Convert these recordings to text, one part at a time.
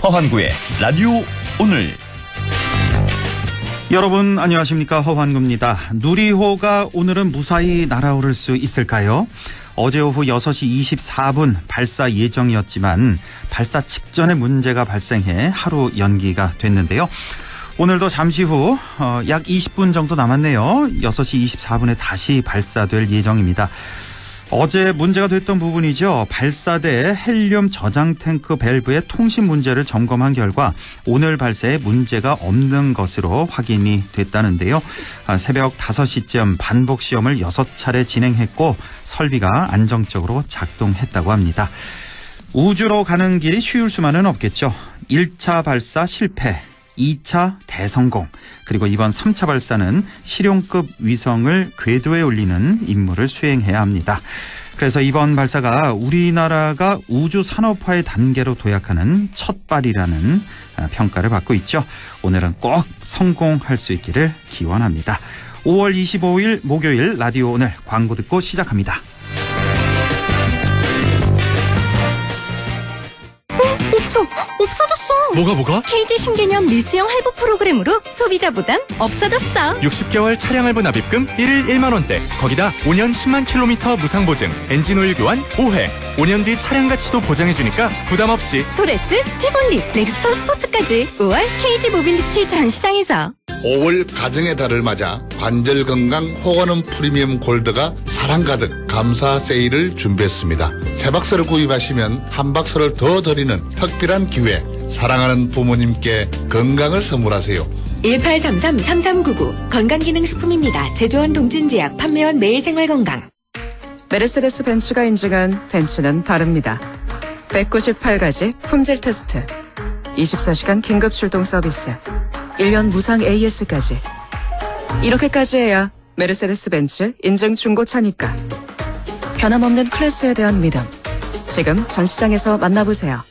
허환구의 라디오 오늘. 여러분 안녕하십니까, 허환구입니다. 누리호가 오늘은 무사히 날아오를 수 있을까요? 어제 오후 6시 24분 발사 예정이었지만 발사 직전에 문제가 발생해 하루 연기가 됐는데요. 오늘도 잠시 후 약 20분 정도 남았네요. 6시 24분에 다시 발사될 예정입니다. 어제 문제가 됐던 부분이죠. 발사대 헬륨 저장 탱크 밸브의 통신 문제를 점검한 결과 오늘 발사에 문제가 없는 것으로 확인이 됐다는데요. 새벽 5시쯤 반복 시험을 6차례 진행했고 설비가 안정적으로 작동했다고 합니다. 우주로 가는 길이 쉬울 수만은 없겠죠. 1차 발사 실패, 2차 대성공, 그리고 이번 3차 발사는 실용급 위성을 궤도에 올리는 임무를 수행해야 합니다. 그래서 이번 발사가 우리나라가 우주 산업화의 단계로 도약하는 첫 발이라는 평가를 받고 있죠. 오늘은 꼭 성공할 수 있기를 기원합니다. 5월 25일 목요일 라디오 오늘 광고 듣고 시작합니다. 없어졌어. 뭐가? KG 신개념 리스형 할부 프로그램으로 소비자 부담 없어졌어. 60개월 차량 할부 납입금 1일 1만 원대. 거기다 5년 10만 킬로미터 무상 보증. 엔진 오일 교환 5회. 5년 뒤 차량 가치도 보장해주니까 부담 없이. 토레스, 티볼리, 렉스턴 스포츠까지 5월 KG 모빌리티 전시장에서. 5월 가정의 달을 맞아 관절 건강 호가는 프리미엄 골드가 사랑 가득 감사 세일을 준비했습니다. 세 박스를 구입하시면 한 박스를 더 드리는 특별한 기회. 사랑하는 부모님께 건강을 선물하세요. 1833-3399 건강기능식품입니다. 제조원 동진제약, 판매원 매일생활건강. 메르세데스 벤츠가 인증한 벤츠는 다릅니다. 198가지 품질 테스트, 24시간 긴급 출동 서비스, 1년 무상 AS까지. 이렇게까지 해야 메르세데스 벤츠 인증 중고차니까. 변함없는 클래스에 대한 믿음. 지금 전시장에서 만나보세요.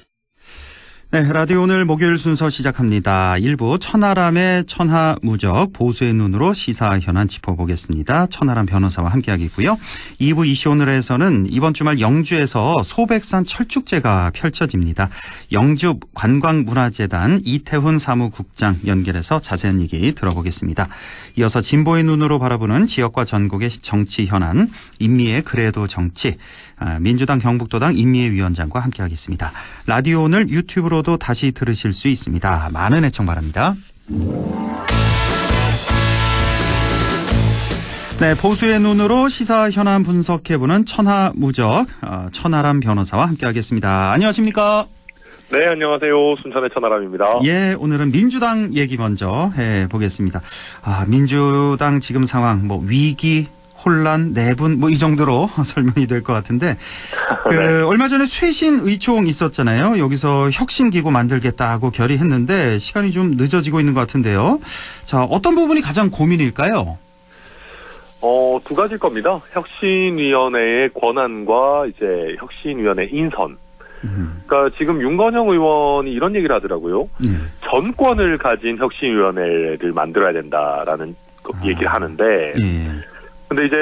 네, 라디오 오늘 목요일 순서 시작합니다. 1부 천하람의 천하무적 보수의 눈으로 시사 현안 짚어보겠습니다. 천하람 변호사와 함께하겠고요. 2부 이슈 오늘에서는 이번 주말 영주에서 소백산 철쭉제가 펼쳐집니다. 영주 관광문화재단 이태훈 사무국장 연결해서 자세한 얘기 들어보겠습니다. 이어서 진보의 눈으로 바라보는 지역과 전국의 정치 현안, 임미의 그래도 정치, 민주당 경북도당 임미애 위원장과 함께하겠습니다. 라디오 오늘 유튜브로도 다시 들으실 수 있습니다. 많은 애청 바랍니다. 네, 보수의 눈으로 시사 현안 분석해보는 천하무적 천하람 변호사와 함께하겠습니다. 안녕하십니까? 네, 안녕하세요. 순천의 천하람입니다. 예, 오늘은 민주당 얘기 먼저 해보겠습니다. 민주당 지금 상황, 위기, 혼란, 내분, 이 정도로 설명이 될 것 같은데, 네. 얼마 전에 쇄신 의총 있었잖아요. 여기서 혁신기구 만들겠다고 결의했는데 시간이 좀 늦어지고 있는 것 같은데요. 자, 어떤 부분이 가장 고민일까요? 두 가지일 겁니다. 혁신위원회의 권한과 이제 혁신위원회 인선. 그러니까 지금 윤건영 의원이 이런 얘기를 하더라고요. 전권을 가진 혁신위원회를 만들어야 된다라는 얘기를 하는데, 근데 이제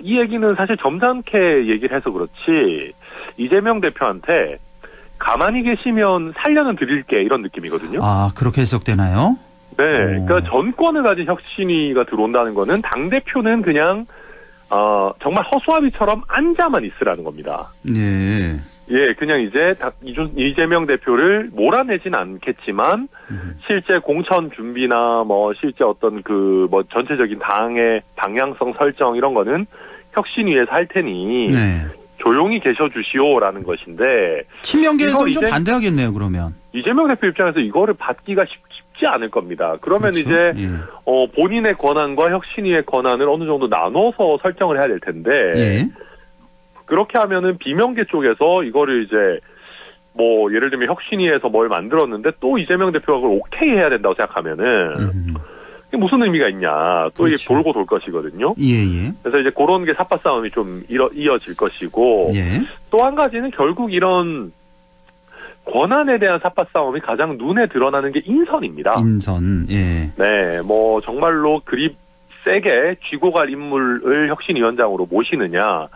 이 얘기는 사실 점잖게 얘기를 해서 그렇지 이재명 대표한테 가만히 계시면 살려는 드릴게 이런 느낌이거든요. 그렇게 해석되나요? 네, 그러니까 전권을 가진 혁신위가 들어온다는 거는 당대표는 그냥 정말 허수아비처럼 앉아만 있으라는 겁니다. 네. 예, 그냥 이제 이재명 대표를 몰아내진 않겠지만 실제 공천 준비나 실제 어떤 전체적인 당의 방향성 설정 이런 거는 혁신위에서 할 테니 조용히 계셔 주시오라는 것인데, 친명계에서는 좀 반대하겠네요. 그러면 이재명 대표 입장에서 이거를 받기가 쉽지 않을 겁니다. 그러면 그렇죠? 이제 본인의 권한과 혁신위의 권한을 어느 정도 나눠서 설정을 해야 될 텐데, 그렇게 하면은 비명계 쪽에서 이거를 이제 예를 들면 혁신위에서 뭘 만들었는데 또 이재명 대표가 그걸 오케이 해야 된다고 생각하면은 이게 무슨 의미가 있냐. 또 그렇죠. 이게 돌고 돌 것이거든요. 그래서 이제 그런 게 삿바 싸움이 좀 이어질 것이고, 또 한 가지는 결국 이런 권한에 대한 삿바 싸움이 가장 눈에 드러나는 게 인선입니다. 인선. 예. 네, 정말로 그립 세게 쥐고 갈 인물을 혁신위원장으로 모시느냐,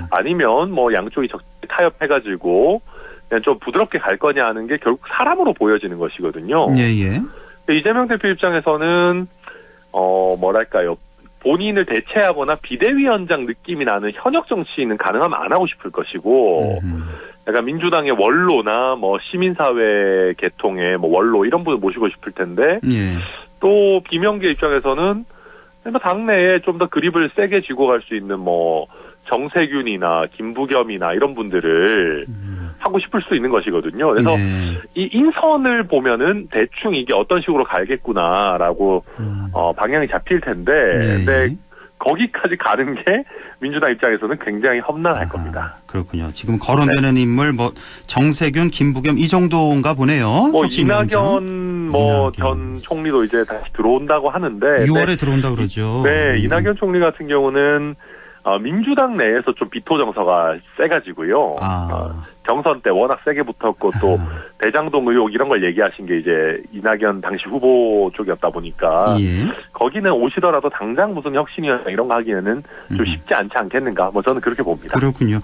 아니면 양쪽이 타협해가지고 그냥 좀 부드럽게 갈 거냐 하는 게 결국 사람으로 보여지는 것이거든요. 예. 이재명 대표 입장에서는 뭐랄까요. 본인을 대체하거나 비대위원장 느낌이 나는 현역 정치인은 가능하면 안 하고 싶을 것이고, 약간 민주당의 원로나 뭐 시민사회 계통의 뭐 원로 이런 분을 모시고 싶을 텐데, 또 비명계 입장에서는 당내에 좀 더 그립을 세게 쥐고 갈 수 있는 뭐 정세균이나 김부겸이나 이런 분들을 하고 싶을 수 있는 것이거든요. 그래서 이 인선을 보면은 대충 이게 어떤 식으로 갈겠구나라고 방향이 잡힐 텐데, 근데 거기까지 가는 게 민주당 입장에서는 굉장히 험난할 겁니다. 그렇군요. 지금 거론되는 인물 뭐 정세균, 김부겸 이 정도인가 보네요. 뭐 이낙연 전 총리도 이제 다시 들어온다고 하는데 6월에 들어온다 그러죠. 네, 이낙연 총리 같은 경우는 민주당 내에서 좀 비토 정서가 세가지고요. 경선 때 워낙 세게 붙었고 또 대장동 의혹 이런 걸 얘기하신 게 이제 이낙연 당시 후보 쪽이었다 보니까 거기는 오시더라도 당장 무슨 혁신위원장 이런 거 하기에는 좀 쉽지 않지 않겠는가. 뭐 저는 그렇게 봅니다. 그렇군요.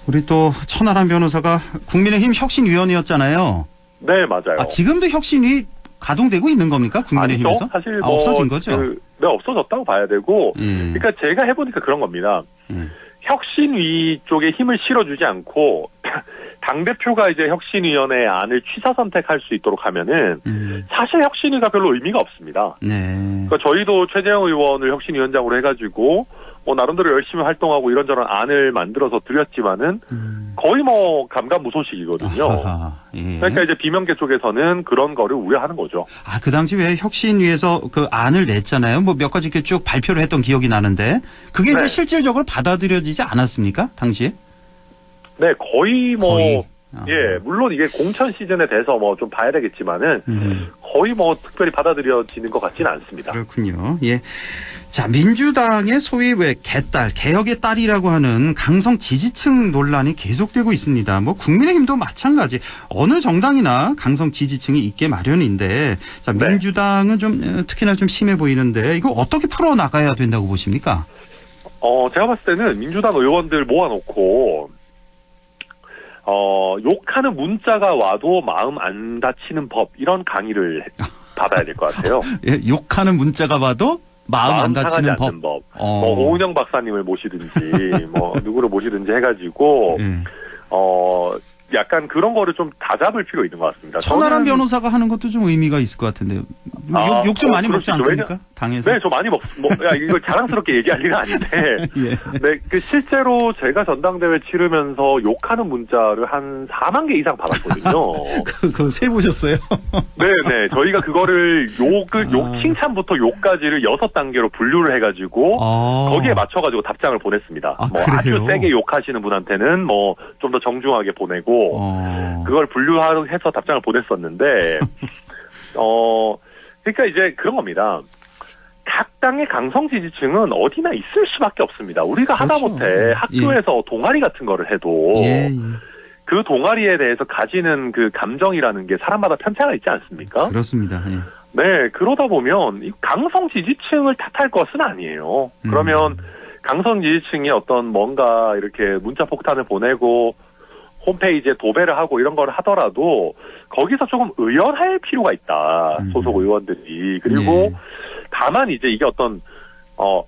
우리 또 천하람 변호사가 국민의힘 혁신위원이었잖아요. 네, 맞아요. 지금도 혁신위 가동되고 있는 겁니까? 국민의힘에서? 아니죠. 사실 뭐 없어진 거죠? 네, 없어졌다고 봐야 되고, 그러니까 제가 해보니까 그런 겁니다. 혁신위 쪽에 힘을 실어주지 않고 당대표가 이제 혁신위원회 안을 취사 선택할 수 있도록 하면은 사실 혁신위가 별로 의미가 없습니다. 그러니까 저희도 최재형 의원을 혁신위원장으로 해가지고 뭐 나름대로 열심히 활동하고 이런저런 안을 만들어서 드렸지만은 거의 뭐 감감무소식이거든요. 그러니까 이제 비명계 쪽에서는 그런 거를 우려하는 거죠. 그 당시 왜 혁신위에서 그 안을 냈잖아요. 뭐 몇 가지 이렇게 쭉 발표를 했던 기억이 나는데 그게 이제 실질적으로 받아들여지지 않았습니까? 당시에? 네, 거의. 예, 물론 이게 공천 시즌에 대해서 뭐 좀 봐야 되겠지만은 거의 뭐 특별히 받아들여지는 것 같지는 않습니다. 그렇군요. 예. 자, 민주당의 소위 왜 개딸, 개혁의 딸이라고 하는 강성 지지층 논란이 계속되고 있습니다. 뭐 국민의힘도 마찬가지. 어느 정당이나 강성 지지층이 있게 마련인데, 자, 민주당은 좀 특히나 좀 심해 보이는데 이거 어떻게 풀어 나가야 된다고 보십니까? 제가 봤을 때는 민주당 의원들 모아놓고 욕하는 문자가 와도 마음 안 다치는 법 이런 강의를 받아야 될 것 같아요. 예, 욕하는 문자가 와도 마음 안 다치는 법. 뭐 오은영 박사님을 모시든지 뭐 누구를 모시든지 해가지고 약간 그런 거를 좀 다잡을 필요 있는 것 같습니다. 천하람 변호사가 하는 것도 좀 의미가 있을 것 같은데요. 욕 좀 많이 먹지 않습니까? 당에서? 네, 저 많이 이거 자랑스럽게 얘기할 일은 아닌데. 네, 실제로 제가 전당대회 치르면서 욕하는 문자를 한 4만 개 이상 받았거든요. 그거 세보셨어요? 네. 저희가 그거를 욕 칭찬부터 욕까지를 6단계로 분류를 해가지고 거기에 맞춰가지고 답장을 보냈습니다. 아주 세게 욕하시는 분한테는 뭐 좀 더 정중하게 보내고 그걸 분류해서 답장을 보냈었는데 그러니까 이제 그런 겁니다. 각 당의 강성 지지층은 어디나 있을 수밖에 없습니다. 우리가 하다못해 학교에서 동아리 같은 거를 해도 그 동아리에 대해서 가지는 그 감정이라는 게 사람마다 편차가 있지 않습니까? 그렇습니다. 네, 그러다 보면 이 강성 지지층을 탓할 것은 아니에요. 그러면 강성 지지층이 어떤 뭔가 이렇게 문자 폭탄을 보내고 홈페이지에 도배를 하고 이런 걸 하더라도 거기서 조금 의연할 필요가 있다. 소속 의원들이. 그리고 다만 이제 이게 어떤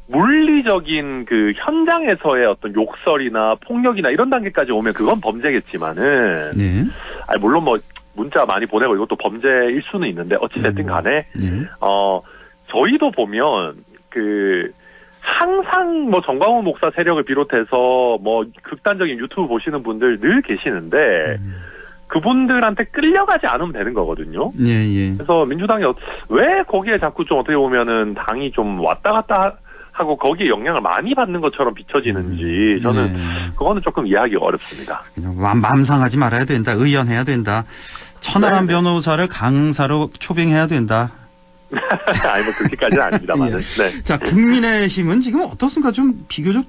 물리적인 그 현장에서의 어떤 욕설이나 폭력이나 이런 단계까지 오면 그건 범죄겠지만은 물론 뭐 문자 많이 보내고 이것도 범죄일 수는 있는데 어찌됐든 간에 저희도 보면 항상 뭐 정광훈 목사 세력을 비롯해서 뭐 극단적인 유튜브 보시는 분들 늘 계시는데 그분들한테 끌려가지 않으면 되는 거거든요. 그래서 민주당이 왜 거기에 자꾸 좀 어떻게 보면은 당이 좀 왔다 갔다 하고 거기에 영향을 많이 받는 것처럼 비춰지는지 저는 그거는 조금 이해하기가 어렵습니다. 마음 상하지 말아야 된다. 의연해야 된다. 천하람 변호사를 강사로 초빙해야 된다. 아니 뭐 그렇게까지는 아닙니다만은. 자, 국민의힘은 지금 어떻습니까? 좀 비교적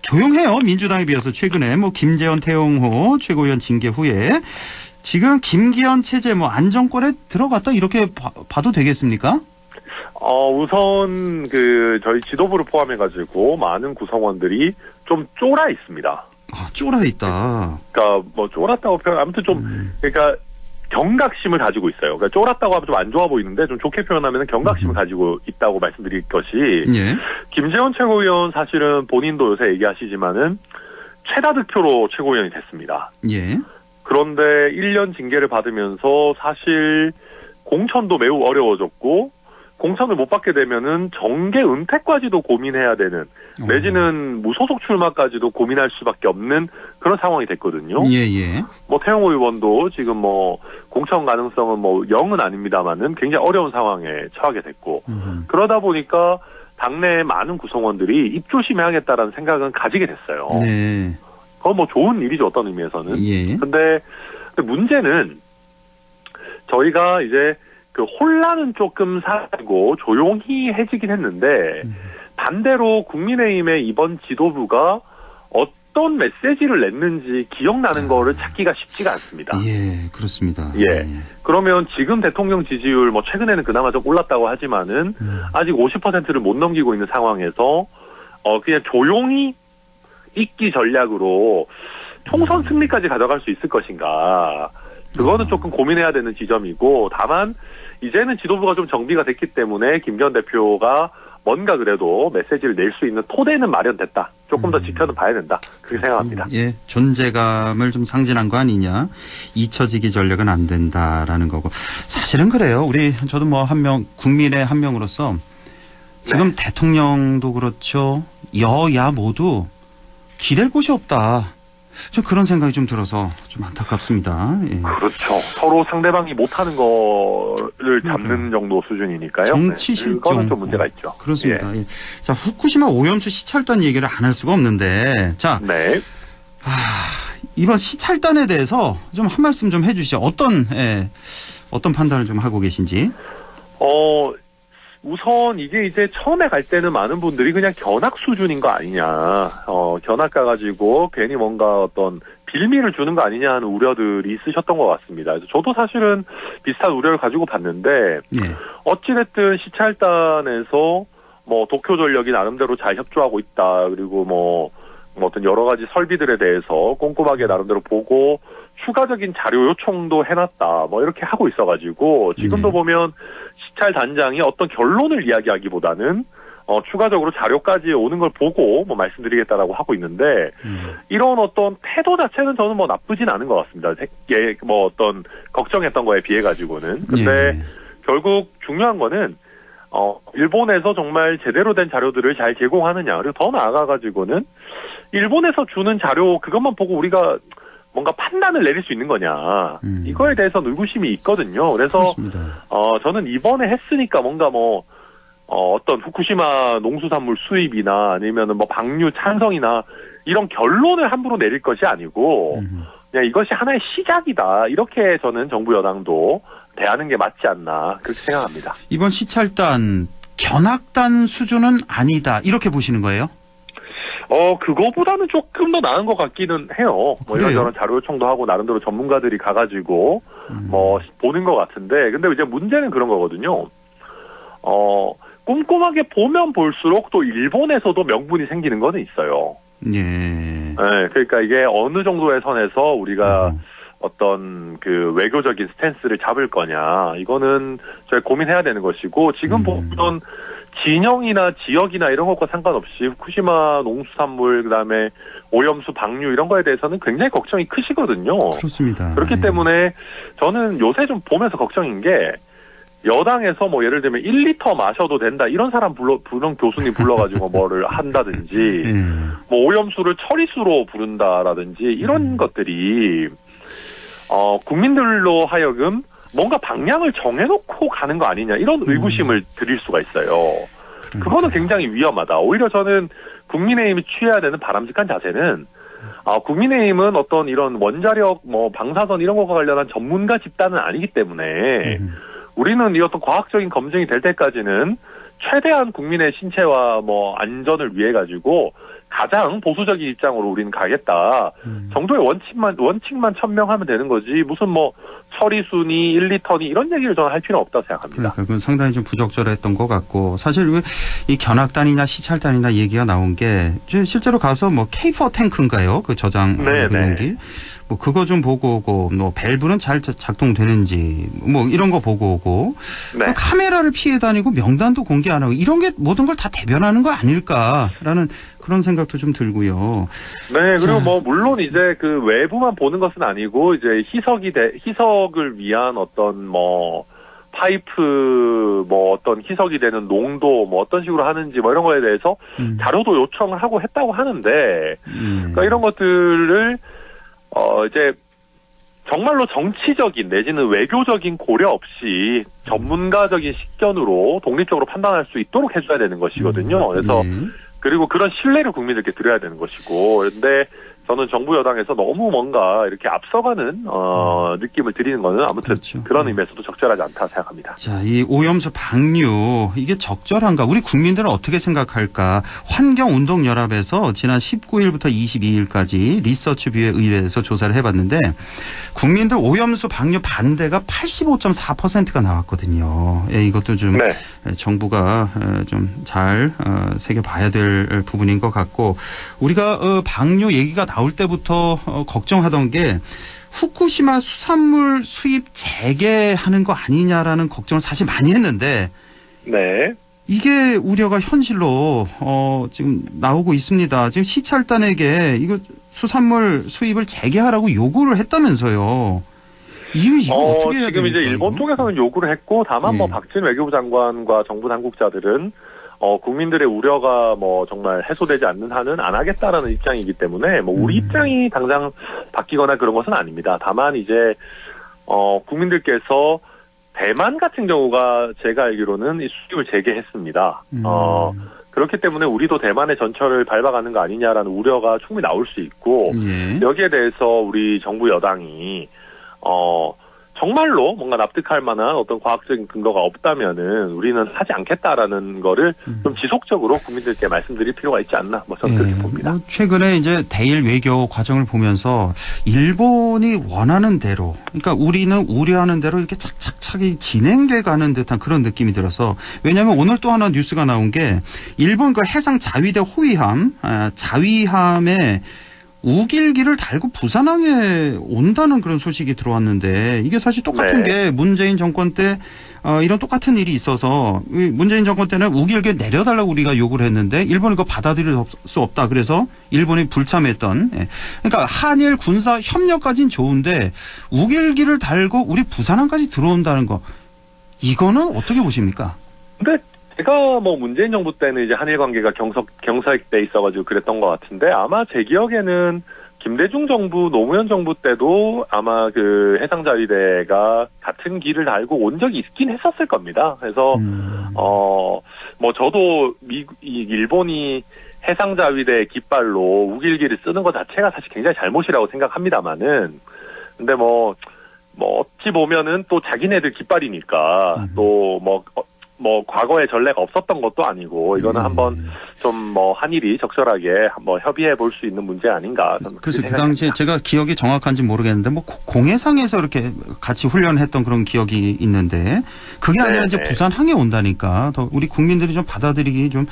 조용해요. 민주당에 비해서 최근에 뭐 김재원, 태영호 최고위원 징계 후에 지금 김기현 체제 뭐 안정권에 들어갔다 이렇게 봐도 되겠습니까? 우선 저희 지도부를 포함해가지고 많은 구성원들이 좀 쫄아 있습니다. 쫄아 있다. 그러니까 뭐 쫄았다고 표현, 아무튼 좀 그러니까 경각심을 가지고 있어요. 그러니까 쫄았다고 하면 좀 안 좋아 보이는데 좀 좋게 표현하면 경각심을 가지고 있다고 말씀드릴 것이 예. 김재원 최고위원 사실은 본인도 요새 얘기하시지만은 최다 득표로 최고위원이 됐습니다. 예. 그런데 1년 징계를 받으면서 사실 공천도 매우 어려워졌고 공천을 못 받게 되면은 정계 은퇴까지도 고민해야 되는 내지는 무소속 출마까지도 고민할 수밖에 없는 그런 상황이 됐거든요. 예예. 뭐 태영호 의원도 지금 뭐 공천 가능성은 뭐 0은 아닙니다만은 굉장히 어려운 상황에 처하게 됐고 그러다 보니까 당내 많은 구성원들이 입조심해야겠다라는 생각은 가지게 됐어요. 네. 그건 뭐 좋은 일이죠, 어떤 의미에서는. 예. 근데 문제는 저희가 이제 그 혼란은 조금 사고 조용히 해지긴 했는데 반대로 국민의힘의 이번 지도부가 어떤 메시지를 냈는지 기억나는 거를 찾기가 쉽지가 않습니다. 예, 그렇습니다. 예. 그러면 지금 대통령 지지율 뭐 최근에는 그나마 좀 올랐다고 하지만은 아직 50%를 못 넘기고 있는 상황에서 그냥 조용히 잊기 전략으로 총선 승리까지 가져갈 수 있을 것인가. 그거는 조금 고민해야 되는 지점이고 다만 이제는 지도부가 좀 정비가 됐기 때문에 김기현 대표가 뭔가 그래도 메시지를 낼 수 있는 토대는 마련됐다. 조금 더 지켜는 봐야 된다. 그렇게 생각합니다. 예, 존재감을 좀 상징한 거 아니냐. 잊혀지기 전략은 안 된다라는 거고. 사실은 그래요. 저도 뭐 국민의 한 명으로서 지금 대통령도 그렇죠. 여야 모두 기댈 곳이 없다. 좀 그런 생각이 좀 들어서 좀 안타깝습니다. 예. 그렇죠. 서로 상대방이 못하는 거를 잡는 정도 수준이니까요. 정치 실종. 그거는 좀 문제가 있죠. 그렇습니다. 예. 예. 자, 후쿠시마 오염수 시찰단 얘기를 안 할 수가 없는데, 자, 네. 이번 시찰단에 대해서 좀 한 말씀 좀 해주시죠. 어떤 판단을 좀 하고 계신지. 우선 이게 이제 처음에 갈 때는 많은 분들이 그냥 견학 수준인 거 아니냐. 견학 가가지고 괜히 뭔가 어떤 빌미를 주는 거 아니냐 하는 우려들이 있으셨던 것 같습니다. 그래서 저도 사실은 비슷한 우려를 가지고 봤는데, 예. 어찌됐든 시찰단에서 뭐 도쿄전력이 나름대로 잘 협조하고 있다. 그리고 뭐 어떤 여러 가지 설비들에 대해서 꼼꼼하게 나름대로 보고 추가적인 자료 요청도 해놨다. 뭐 이렇게 하고 있어가지고 지금도 보면 시찰 단장이 어떤 결론을 이야기하기보다는 추가적으로 자료까지 오는 걸 보고 뭐 말씀드리겠다라고 하고 있는데 이런 어떤 태도 자체는 저는 뭐 나쁘진 않은 것 같습니다. 뭐 어떤 걱정했던 거에 비해 가지고는. 근데 결국 중요한 거는 일본에서 정말 제대로 된 자료들을 잘 제공하느냐. 그리고 더 나아가가지고는 일본에서 주는 자료 그것만 보고 우리가 뭔가 판단을 내릴 수 있는 거냐. 이거에 대해서는 의구심이 있거든요. 그래서 그렇습니다. 저는 이번에 했으니까 뭔가 뭐 어떤 후쿠시마 농수산물 수입이나 아니면은 뭐 방류 찬성이나 이런 결론을 함부로 내릴 것이 아니고 그냥 이것이 하나의 시작이다. 이렇게 저는 정부 여당도 대하는 게 맞지 않나 그렇게 생각합니다. 이번 시찰단 견학단 수준은 아니다. 이렇게 보시는 거예요? 그거보다는 조금 더 나은 것 같기는 해요. 뭐 이런저런 자료 요청도 하고 나름대로 전문가들이 가가지고 뭐 보는 것 같은데, 근데 이제 문제는 그런 거거든요. 꼼꼼하게 보면 볼수록 또 일본에서도 명분이 생기는 거는 있어요. 예. 네, 그러니까 이게 어느 정도의 선에서 우리가 어떤 그 외교적인 스탠스를 잡을 거냐, 이거는 저희 고민해야 되는 것이고, 지금 보면 진영이나 지역이나 이런 것과 상관없이 후쿠시마 농수산물, 그다음에 오염수 방류 이런 거에 대해서는 굉장히 걱정이 크시거든요. 그렇습니다. 그렇기 때문에 저는 요새 좀 보면서 걱정인 게, 여당에서 뭐 예를 들면 1리터 마셔도 된다 이런 사람 그런 교수님 불러가지고 뭐를 한다든지, 뭐 오염수를 처리수로 부른다라든지 이런 것들이 국민들로 하여금 뭔가 방향을 정해놓고 가는 거 아니냐 이런 의구심을 드릴 수가 있어요. 그거는 굉장히 위험하다. 오히려 저는 국민의힘이 취해야 되는 바람직한 자세는, 국민의힘은 어떤 이런 원자력, 뭐 방사선 이런 것과 관련한 전문가 집단은 아니기 때문에 우리는 이 어떤 과학적인 검증이 될 때까지는 최대한 국민의 신체와 뭐 안전을 위해 가지고 가장 보수적인 입장으로 우리는 가겠다. 정도의 원칙만 천명하면 되는 거지. 무슨 뭐 처리순위 1리터니 이런 얘기를 저는 할 필요는 없다고 생각합니다. 그러니까 그건 상당히 좀 부적절했던 것 같고 사실 이 견학단이나 시찰단이나 얘기가 나온 게 실제로 가서 뭐 K4 탱크인가요? 그 저장 용기. 뭐 그거 좀 보고 오고 뭐 밸브는 잘 작동되는지 뭐 이런 거 보고 오고 네. 카메라를 피해 다니고 명단도 공개 안 하고 이런 게 모든 걸 다 대변하는 거 아닐까라는 그런 생각도 좀 들고요. 네, 그리고 뭐 물론 이제 그 외부만 보는 것은 아니고 이제 희석을 위한 어떤 뭐 파이프 뭐 어떤 희석이 되는 농도 뭐 어떤 식으로 하는지 뭐 이런 거에 대해서 자료도 요청을 하고 했다고 하는데 그러니까 이런 것들을 이제 정말로 정치적인 내지는 외교적인 고려 없이 전문가적인 식견으로 독립적으로 판단할 수 있도록 해줘야 되는 것이거든요. 그래서 그리고 그런 신뢰를 국민들께 드려야 되는 것이고 그런데 저는 정부 여당에서 너무 뭔가 이렇게 앞서가는 느낌을 드리는 거는 아무튼 그렇죠. 그런 의미에서도 적절하지 않다 생각합니다. 자, 이 오염수 방류 이게 적절한가? 우리 국민들은 어떻게 생각할까? 환경운동연합에서 지난 19일부터 22일까지 리서치뷰에 의뢰해서 조사를 해봤는데 국민들 오염수 방류 반대가 85.4%가 나왔거든요. 예, 이것도 좀 네. 정부가 좀 잘 새겨봐야 될 부분인 것 같고 우리가 방류 얘기가 나올 때부터 걱정하던 게 후쿠시마 수산물 수입 재개하는 거 아니냐라는 걱정을 사실 많이 했는데 네. 이게 우려가 현실로 지금 나오고 있습니다. 지금 시찰단에게 이거 수산물 수입을 재개하라고 요구를 했다면서요. 이거 어떻게 해야 지금 됩니까? 이제 일본 쪽에서는 요구를 했고 다만 뭐 박진 외교부 장관과 정부 당국자들은 국민들의 우려가 뭐 정말 해소되지 않는 한은 안 하겠다라는 입장이기 때문에 뭐 우리 입장이 당장 바뀌거나 그런 것은 아닙니다. 다만 이제 국민들께서 대만 같은 경우가 제가 알기로는 이 수입을 재개했습니다. 그렇기 때문에 우리도 대만의 전철을 밟아가는 거 아니냐라는 우려가 충분히 나올 수 있고 여기에 대해서 우리 정부 여당이 정말로 뭔가 납득할 만한 어떤 과학적인 근거가 없다면은 우리는 하지 않겠다라는 거를 좀 지속적으로 국민들께 말씀드릴 필요가 있지 않나 뭐 저는 그렇게 봅니다. 최근에 이제 대일 외교 과정을 보면서 일본이 원하는 대로 그러니까 우리는 우려하는 대로 이렇게 착착착이 진행돼 가는 듯한 그런 느낌이 들어서 왜냐하면 오늘 또 하나 뉴스가 나온 게 일본 그 해상 자위대 호위함 자위함에 우길기를 달고 부산항에 온다는 그런 소식이 들어왔는데 이게 사실 똑같은 게 문재인 정권 때 이런 똑같은 일이 있어서 문재인 정권 때는 우길기 내려달라고 우리가 요구를 했는데 일본이 그거 받아들일 수 없다. 그래서 일본이 불참했던 그러니까 한일 군사 협력까지는 좋은데 우길기를 달고 우리 부산항까지 들어온다는 거 이거는 어떻게 보십니까? 근데 제가 뭐 문재인 정부 때는 이제 한일 관계가 경색돼 있어가지고 그랬던 것 같은데 아마 제 기억에는 김대중 정부, 노무현 정부 때도 아마 그 해상자위대가 같은 길을 달고 온 적이 있긴 했었을 겁니다. 그래서 뭐 저도 일본이 해상자위대 깃발로 우길기를 쓰는 것 자체가 사실 굉장히 잘못이라고 생각합니다만은 근데 뭐 어찌 보면은 또 자기네들 깃발이니까 또 뭐 과거에 전례가 없었던 것도 아니고 이거는 한번 좀 뭐 한일이 적절하게 한번 협의해 볼 수 있는 문제 아닌가. 그래서 그 당시에 제가 기억이 정확한지 모르겠는데 뭐 공해상에서 이렇게 같이 훈련했던 그런 기억이 있는데 그게 아니라 이제 부산항에 온다니까 더 우리 국민들이 좀 받아들이기 좀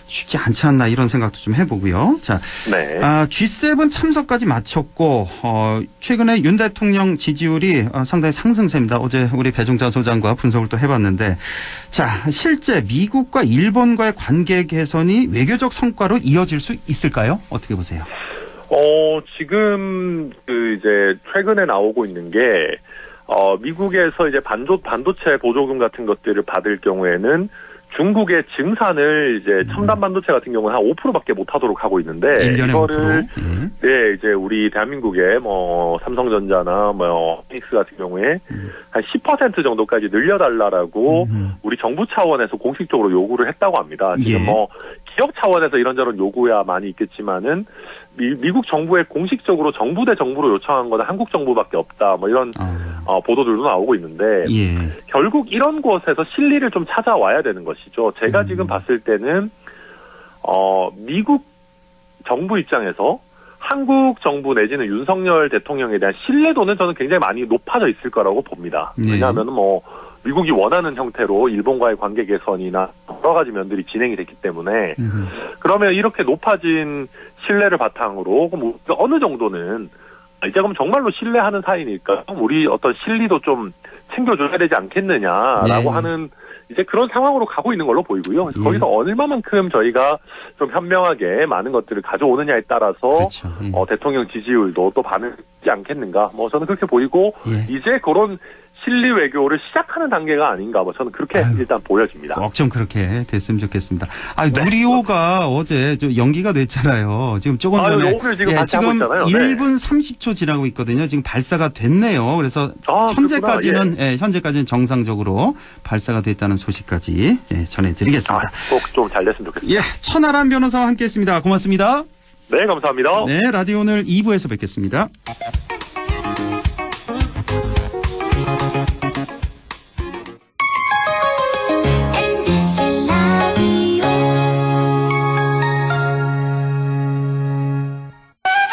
쉽지 않지 않나 이런 생각도 좀 해보고요. 자, G7 참석까지 마쳤고 최근에 윤 대통령 지지율이 상당히 상승세입니다. 어제 우리 배종찬 소장과 분석을 또 해봤는데 자 실제 미국과 일본과의 관계 개선이 외교적 성과로 이어질 수 있을까요? 어떻게 보세요? 지금 그 이제 최근에 나오고 있는 게 미국에서 이제 반도체 보조금 같은 것들을 받을 경우에는 중국의 증산을 이제 첨단 반도체 같은 경우는 한 5%밖에 못 하도록 하고 있는데 1년에 이거를 5%? 이제 우리 대한민국의 뭐 삼성전자나 뭐 피닉스 같은 경우에 한 10% 정도까지 늘려달라라고 우리 정부 차원에서 공식적으로 요구를 했다고 합니다. 지금 뭐 기업 차원에서 이런저런 요구야 많이 있겠지만은 미국 정부에 공식적으로 정부 대 정부로 요청한 거는 한국 정부밖에 없다. 뭐 이런 보도들도 나오고 있는데 결국 이런 곳에서 실리를 좀 찾아와야 되는 것이죠. 제가 지금 봤을 때는 미국 정부 입장에서 한국 정부 내지는 윤석열 대통령에 대한 신뢰도는 저는 굉장히 많이 높아져 있을 거라고 봅니다. 왜냐하면 뭐 미국이 원하는 형태로 일본과의 관계 개선이나 여러 가지 면들이 진행이 됐기 때문에 그러면 이렇게 높아진 신뢰를 바탕으로 그럼 어느 정도는 이제 그럼 정말로 신뢰하는 사이니까 우리 어떤 실리도 좀 챙겨줘야 되지 않겠느냐라고 하는 이제 그런 상황으로 가고 있는 걸로 보이고요. 거기서 얼마만큼 저희가 좀 현명하게 많은 것들을 가져오느냐에 따라서 그렇죠. 대통령 지지율도 또 반응하지 않겠는가. 뭐 저는 그렇게 보이고 이제 그런 실리 외교를 시작하는 단계가 아닌가. 뭐 저는 그렇게 일단 보여집니다. 꼭 좀 그렇게 됐으면 좋겠습니다. 누리호가 어제 좀 연기가 됐잖아요. 지금 조금 전에 오늘 지금 같이 하고 있잖아요. 1분 30초 지나고 있거든요. 지금 발사가 됐네요. 그래서 현재까지는 현재까지는 정상적으로 발사가 됐다는 소식까지 전해드리겠습니다. 꼭 좀 잘 됐으면 좋겠습니다. 천하람 변호사와 함께했습니다. 고맙습니다. 네, 감사합니다. 네, 라디오 오늘 2부에서 뵙겠습니다.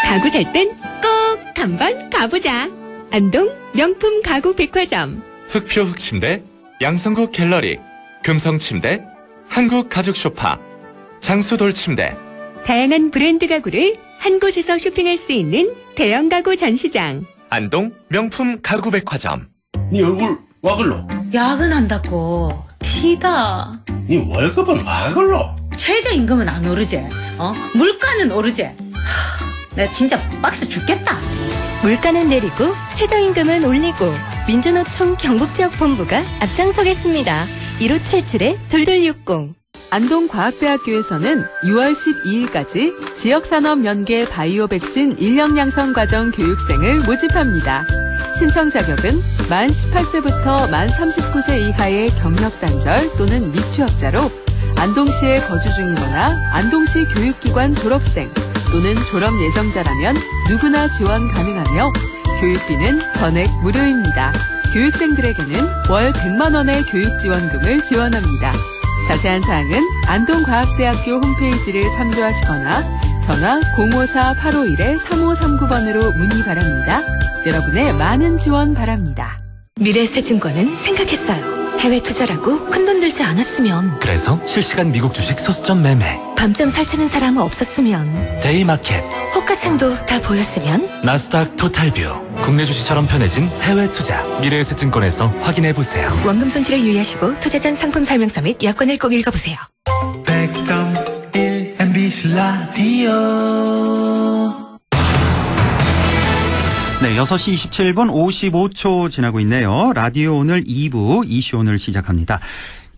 가구 살 땐 꼭 한번 가보자. 안동 명품 가구 백화점. 흑표 흑침대, 양성국 갤러리, 금성침대, 한국 가죽 소파, 장수돌 침대. 다양한 브랜드 가구를 한 곳에서 쇼핑할 수 있는 대형 가구 전시장. 안동 명품 가구 백화점. 네 얼굴 와 글로? 야근한다고 티다. 네 월급은 와 글로? 최저임금은 안 오르지. 물가는 오르지. 내가 진짜 빡세 죽겠다. 물가는 내리고 최저임금은 올리고 민주노총 경북지역본부가 앞장서겠습니다. 1577-2260. 안동과학대학교에서는 6월 12일까지 지역산업연계 바이오 백신 인력 양성 과정 교육생을 모집합니다. 신청 자격은 만 18세부터 만 39세 이하의 경력단절 또는 미취업자로 안동시에 거주 중이거나 안동시 교육기관 졸업생 또는 졸업 예정자라면 누구나 지원 가능하며 교육비는 전액 무료입니다. 교육생들에게는 월 100만 원의 교육지원금을 지원합니다. 자세한 사항은 안동과학대학교 홈페이지를 참조하시거나 전화 054-851-3539번으로 문의 바랍니다. 여러분의 많은 지원 바랍니다. 미래에셋증권은 생각했어요. 해외 투자라고 큰돈 들지 않았으면. 그래서 실시간 미국 주식 소수점 매매. 밤잠 설치는 사람 없었으면. 데이마켓. 호가창도 다 보였으면. 나스닥 토탈뷰. 국내 주식처럼 편해진 해외 투자. 미래에셋증권에서 확인해보세요. 원금 손실에 유의하시고 투자전 상품 설명서 및 여건을 꼭 읽어보세요. 100.1 MBC 라디오. 네, 6시 27분 55초 지나고 있네요. 라디오 오늘 2부 이슈 오늘 시작합니다.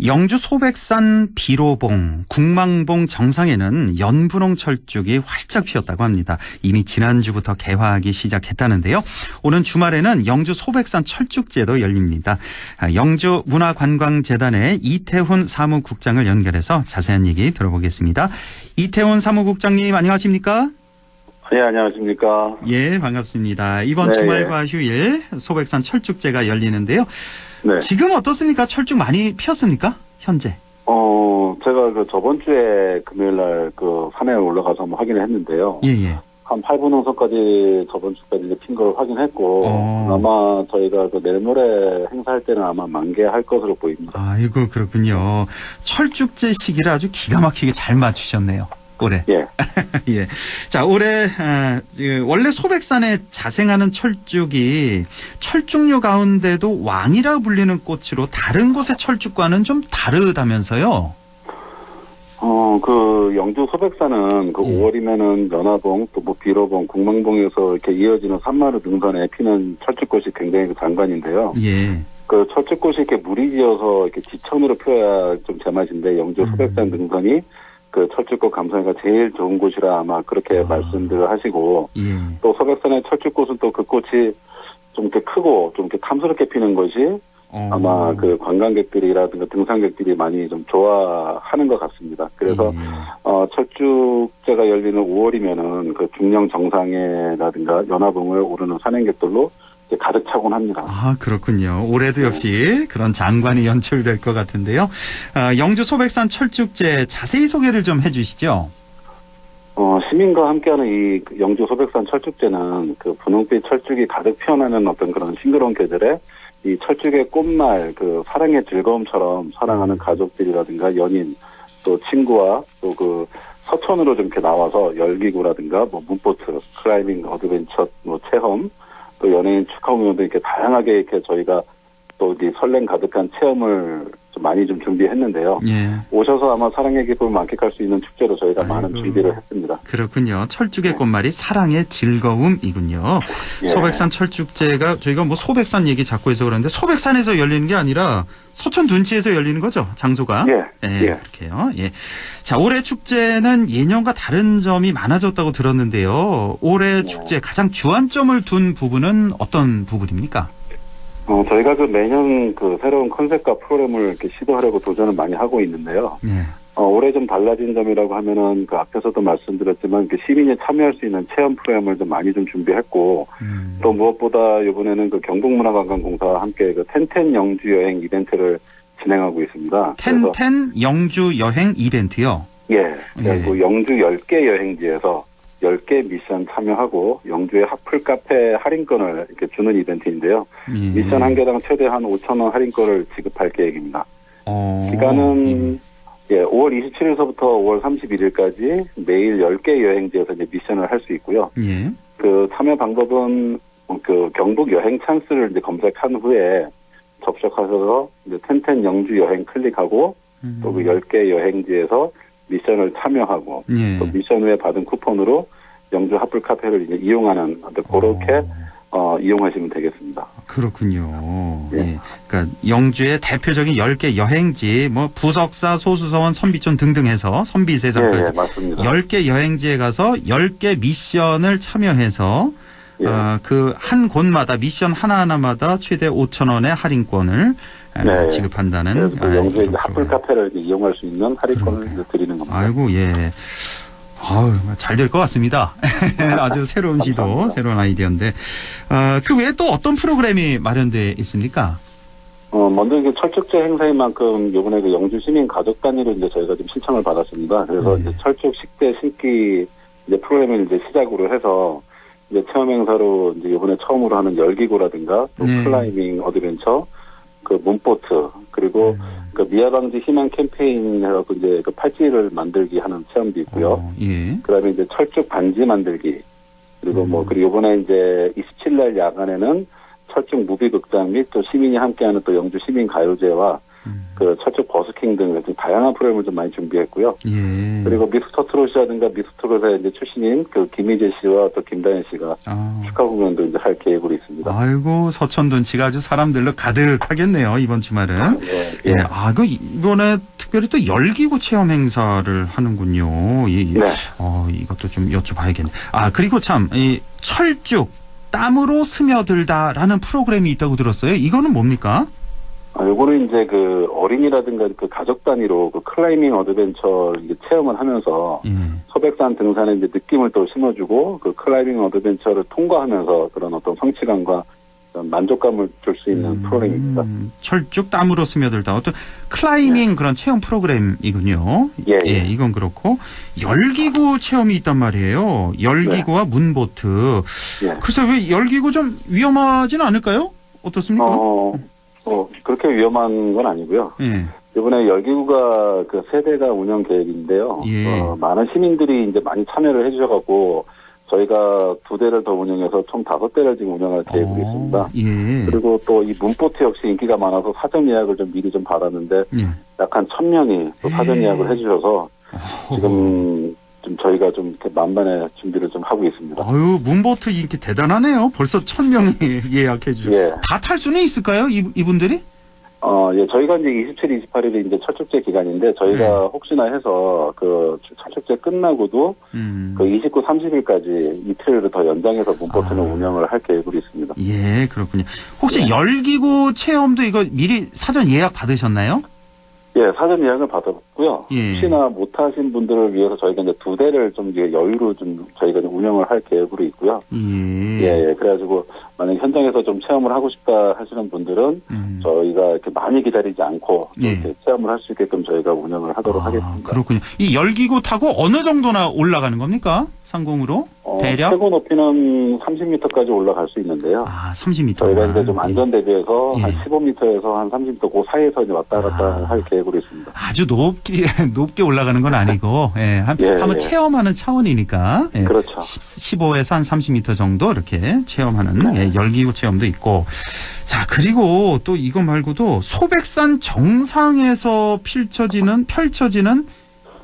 영주 소백산 비로봉, 국망봉 정상에는 연분홍 철쭉이 활짝 피었다고 합니다. 이미 지난주부터 개화하기 시작했다는데요. 오는 주말에는 영주 소백산 철쭉제도 열립니다. 영주문화관광재단의 이태훈 사무국장을 연결해서 자세한 얘기 들어보겠습니다. 이태훈 사무국장님 안녕하십니까? 네, 안녕하십니까. 예, 반갑습니다. 이번 주말과 휴일 소백산 철쭉제가 열리는데요. 네. 지금 어떻습니까? 철쭉 많이 피었습니까? 현재? 제가 저번 주에 금요일 날 산에 올라가서 한번 확인을 했는데요. 예. 한 8분홍선까지 저번 주까지 이제 핀 걸 확인했고, 아마 저희가 내일 모레 행사할 때는 아마 만개할 것으로 보입니다. 아이고, 그렇군요. 철쭉제 시기를 아주 기가 막히게 잘 맞추셨네요. 올해. 예. 예. 자, 올해, 원래 소백산에 자생하는 철쭉이 철쭉류 가운데도 왕이라 불리는 꽃으로 다른 곳의 철쭉과는 좀 다르다면서요? 영주 소백산은 5월이면은 연화봉, 또 비로봉, 국망봉에서 이렇게 이어지는 산마루 등산에 피는 철쭉꽃이 굉장히 장관인데요. 예. 철쭉꽃이 이렇게 물이 지어서 이렇게 지천으로 펴야 좀 제맛인데, 영주 소백산 등산이 철쭉꽃 감상회가 제일 좋은 곳이라 아마 그렇게 말씀들을 하시고, 또 소백산의 철쭉꽃은 또 그 꽃이 좀 이렇게 크고 좀 이렇게 탐스럽게 피는 것이 아마 그 관광객들이라든가 등산객들이 많이 좀 좋아하는 것 같습니다. 그래서 철쭉제가 열리는 5월이면은 그 중령 정상회라든가 연화봉을 오르는 산행객들로 이제 가득 차곤 합니다. 아, 그렇군요. 올해도 역시 그런 장관이 연출될 것 같은데요. 영주 소백산 철쭉제 자세히 소개를 좀 해주시죠. 시민과 함께하는 이 영주 소백산 철쭉제는 그 분홍빛 철쭉이 가득 피어나는 어떤 그런 싱그러운 계절에 이 철쭉의 꽃말, 그 사랑의 즐거움처럼 사랑하는 가족들이라든가 연인, 또 친구와 또 그 서천으로 좀 이렇게 나와서 열기구라든가 뭐 문보트, 클라이밍, 어드벤처, 뭐 체험, 또 연예인 축하 공연도 이렇게 다양하게 이렇게 저희가 또 이 설렘 가득한 체험을 좀 많이 좀 준비했는데요. 예. 오셔서 아마 사랑의 기쁨을 만끽할 수 있는 축제로 저희가 많은 준비를 했습니다. 그렇군요. 철쭉의 꽃말이 사랑의 즐거움이군요. 예. 소백산 철쭉제가 저희가 뭐 소백산 얘기 자꾸 해서 그러는데 소백산에서 열리는 게 아니라 서천 둔치에서 열리는 거죠, 장소가. 예. 예. 그렇게요. 예. 자, 올해 축제는 예년과 다른 점이 많아졌다고 들었는데요. 올해 축제 가장 주안점을 둔 부분은 어떤 부분입니까? 저희가 그 매년 그 새로운 컨셉과 프로그램을 이렇게 시도하려고 도전을 많이 하고 있는데요. 올해 좀 달라진 점이라고 하면은 그 앞에서도 말씀드렸지만 그 시민이 참여할 수 있는 체험 프로그램을 좀 많이 좀 준비했고 또 무엇보다 이번에는 그 경북문화관광공사와 함께 그 텐텐 영주 여행 이벤트를 진행하고 있습니다. 텐텐 영주 여행 이벤트요? 예. 그리고 영주 10개 여행지에서 10개 미션 참여하고 영주의 핫플 카페 할인권을 이렇게 주는 이벤트인데요. 미션 한 개당 최대 한 5,000원 할인권을 지급할 계획입니다. 기간은 5월 27일서부터 5월 31일까지 매일 10개 여행지에서 이제 미션을 할 수 있고요. 그 참여 방법은 그 경북 여행 찬스를 이제 검색한 후에 접속하셔서 이제 텐텐 영주 여행 클릭하고 또 그 10개 여행지에서 미션을 참여하고 또 미션 후에 받은 쿠폰으로 영주 핫플 카페를 이제 이용하는 그렇게 이용하시면 되겠습니다. 그렇군요. 예. 그러니까 영주의 대표적인 10개 여행지, 뭐 부석사, 소수서원, 선비촌 등등 해서 선비세상까지 맞습니다. 10개 여행지에 가서 10개 미션을 참여해서 그 한 곳마다 미션 하나하나마다 최대 5,000원의 할인권을 지급한다는. 영주의 핫플 카페를 이용할 수 있는 할인권을 드리는 겁니다. 아이고, 예. 잘 될 것 같습니다. 아주 새로운 시도, 새로운 아이디어인데. 그 외에 또 어떤 프로그램이 마련되어 있습니까? 먼저 이게 철쭉제 행사인 만큼 이번에 그 영주 시민 가족 단위로 이제 저희가 좀 신청을 받았습니다. 그래서 이제 철쭉 식대 신기 이제 프로그램을 이제 시작으로 해서 이제 체험 행사로 이제 이번에 처음으로 하는 열기구라든가 또 클라이밍 어드벤처, 그 문보트 그리고 그 미아 방지 희망 캠페인에서 이제 그 팔찌를 만들기 하는 체험도 있고요. 그다음에 이제 철쭉 반지 만들기 그리고 뭐 그리고 이번에 이제 27날 야간에는 철쭉 무비극장 및 또 시민이 함께하는 또 영주 시민 가요제와 그 철쭉 버스킹 등 다양한 프로그램을 좀 많이 준비했고요. 그리고 미스터 트롯이라든가 미스터 트롯의 이제 출신인 그 김희재 씨와 또 김다현 씨가 축하 공연도 이제 할 계획으로 있습니다. 아이고 서천둔치가 아주 사람들로 가득하겠네요 이번 주말은. 그 이번에 특별히 또 열기구 체험 행사를 하는군요. 이것도 좀 여쭤봐야겠네. 그리고 참 이 철쭉 땀으로 스며들다라는 프로그램이 있다고 들었어요. 이거는 뭡니까? 요거는 이제 그 어린이라든가 그 가족 단위로 그 클라이밍 어드벤처 이제 체험을 하면서 소백산 등산에 이제 느낌을 또 심어주고 그 클라이밍 어드벤처를 통과하면서 그런 어떤 성취감과 만족감을 줄 수 있는 프로그램입니다. 철쭉 땀으로 스며들다. 어떤 클라이밍 그런 체험 프로그램이군요. 이건 그렇고 열기구 체험이 있단 말이에요. 열기구와 문보트. 글쎄 왜 열기구 좀 위험하진 않을까요? 어떻습니까? 그렇게 위험한 건 아니고요. 이번에 열기구가 그 세대가 운영 계획인데요. 많은 시민들이 이제 많이 참여를 해주셔갖고 저희가 2대를 더 운영해서 총 5대를 지금 운영할 계획으로 있습니다. 그리고 또 이 문보트 역시 인기가 많아서 사전 예약을 좀 미리 좀 받았는데 약 한 1,000명이 또 사전 예약을 해주셔서 지금 좀 저희가 좀 이렇게 만반의 준비를 좀 하고 있습니다. 문보트 인기 대단하네요. 벌써 1,000명이 예약해 주고. 다 탈 수는 있을까요? 이분들이? 예, 저희가 이제 27, 28일이 이제 철쭉제 기간인데, 저희가 혹시나 해서 그 철쭉제 끝나고도 그 29, 30일까지 이틀을 더 연장해서 문버튼을 운영을 할 계획으로 있습니다. 예, 그렇군요. 혹시 열기구 체험도 이거 미리 사전 예약 받으셨나요? 예, 사전 예약을 받았고요. 혹시나 못하신 분들을 위해서 저희가 이제 2대를 좀 이제 여유로 좀 저희가 좀 운영을 할 계획으로 있고요. 예, 그래가지고 만약 현장에서 좀 체험을 하고 싶다 하시는 분들은 저희가 이렇게 많이 기다리지 않고 이렇게 체험을 할 수 있게끔 저희가 운영을 하도록 하겠습니다. 그렇군요. 이 열기구 타고 어느 정도나 올라가는 겁니까? 상공으로? 대략? 최고 높이는 30m까지 올라갈 수 있는데요. 30m. 저희가 이제 좀 안전 대비해서 한 15m에서 한 30m 그 사이에서 이제 왔다 갔다 할 계획으로 있습니다. 아주 높게 올라가는 건 아니고, 한번 체험하는 차원이니까. 그렇죠. 15에서 한 30m 정도 이렇게 체험하는 열기구 체험도 있고. 자, 그리고 또 이거 말고도 소백산 정상에서 펼쳐지는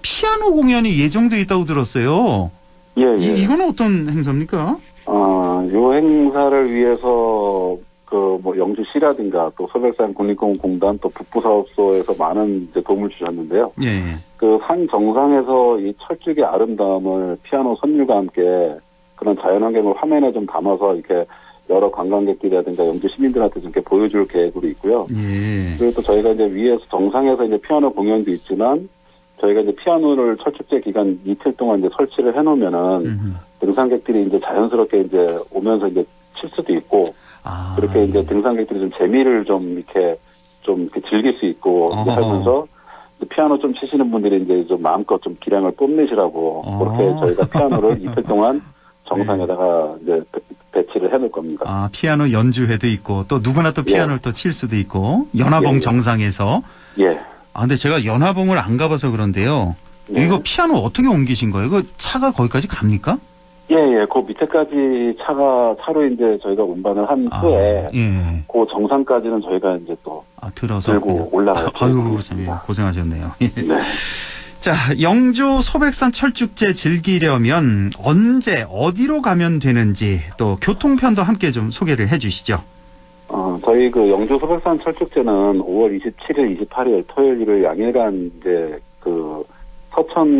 피아노 공연이 예정돼 있다고 들었어요. 이거는 어떤 행사입니까? 요 행사를 위해서 뭐 영주시라든가 또 소백산 국립공원공단 또 북부사업소에서 많은 이제 도움을 주셨는데요. 그 산 정상에서 이 철쭉의 아름다움을 피아노 선율과 함께 그런 자연환경을 화면에 좀 담아서 이렇게 여러 관광객들이라든가 영주 시민들한테 좀 이렇게 보여줄 계획으로 있고요. 그리고 또 저희가 이제 위에서 정상에서 이제 피아노 공연도 있지만 저희가 이제 피아노를 철쭉제 기간 이틀 동안 이제 설치를 해놓으면은 등산객들이 이제 자연스럽게 이제 오면서 이제 칠 수도 있고 그렇게 이제 등산객들이 좀 재미를 좀 이렇게 즐길 수 있고 하면서 피아노 좀 치시는 분들이 이제 좀 마음껏 좀 기량을 뽐내시라고 그렇게 저희가 피아노를 이틀 동안 정상에다가 이제 배치를 해놓을 겁니다. 피아노 연주회도 있고 또 누구나 또 피아노를 또 칠 수도 있고 연화봉 정상에서. 근데 제가 연화봉을 안 가봐서 그런데요. 이거 피아노 어떻게 옮기신 거예요? 그 차가 거기까지 갑니까? 그 밑에까지 차로 이제 저희가 운반을 한 후에 그 정상까지는 저희가 이제 또 들어서 들고 올라가요. 아유, 참 고생하셨네요. 자, 영주 소백산 철쭉제 즐기려면 언제 어디로 가면 되는지 또 교통편도 함께 좀 소개를 해주시죠. 저희 그 영주 소백산 철쭉제는 5월 27일, 28일 토요일 일요일 양일간 이제 그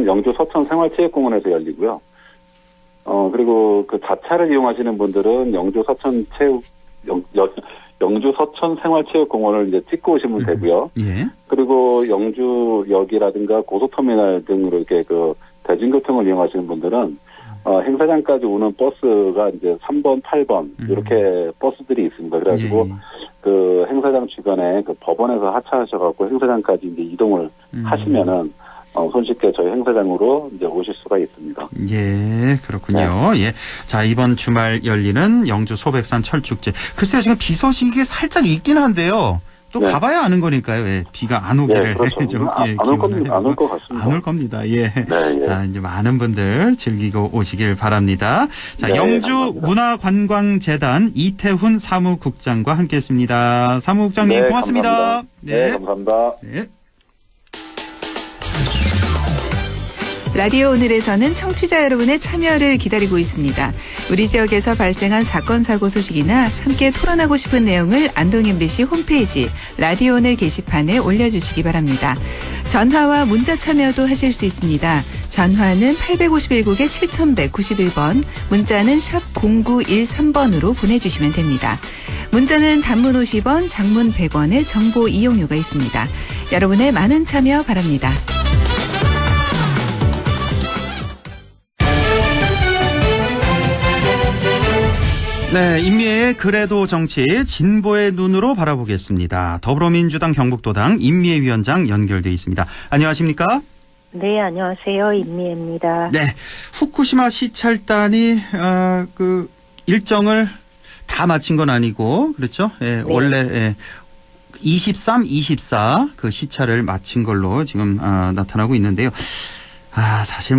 영주 서천 생활체육공원에서 열리고요. 그리고 그 자차를 이용하시는 분들은 영주 서천 생활체육공원을 이제 찍고 오시면 되고요. 그리고 영주역이라든가 고속터미널 등으로 이렇게 그 대중교통을 이용하시는 분들은 행사장까지 오는 버스가 이제 3번, 8번 이렇게 버스들이 있습니다. 그래가지고 그 행사장 주변에 그 법원에서 하차하셔갖고 행사장까지 이제 이동을 하시면은 손쉽게 저희 행사장으로 이제 오실 수가 있습니다. 그렇군요. 자, 이번 주말 열리는 영주 소백산 철쭉제. 글쎄요, 지금 비 소식이 살짝 있긴 한데요. 또 가봐야 아는 거니까요. 비가 안 오기를 좀 안 올 것 같습니다. 안 올 겁니다. 자, 이제 많은 분들 즐기고 오시길 바랍니다. 자, 영주 문화관광재단 이태훈 사무국장과 함께했습니다. 사무국장님 고맙습니다. 감사합니다. 라디오 오늘에서는 청취자 여러분의 참여를 기다리고 있습니다. 우리 지역에서 발생한 사건 사고 소식이나 함께 토론하고 싶은 내용을 안동 MBC 홈페이지 라디오 오늘 게시판에 올려주시기 바랍니다. 전화와 문자 참여도 하실 수 있습니다. 전화는 851국에 7191번, 문자는 샵 0913번으로 보내주시면 됩니다. 문자는 단문 50원, 장문 100원의 정보 이용료가 있습니다. 여러분의 많은 참여 바랍니다. 임미애의 그래도 정치 진보의 눈으로 바라보겠습니다. 더불어민주당 경북도당 임미애 위원장 연결돼 있습니다. 안녕하십니까? 네, 안녕하세요. 임미애입니다. 후쿠시마 시찰단이 그 일정을 다 마친 건 아니고 그렇죠? 원래 23, 24 그 시찰을 마친 걸로 지금 나타나고 있는데요. 사실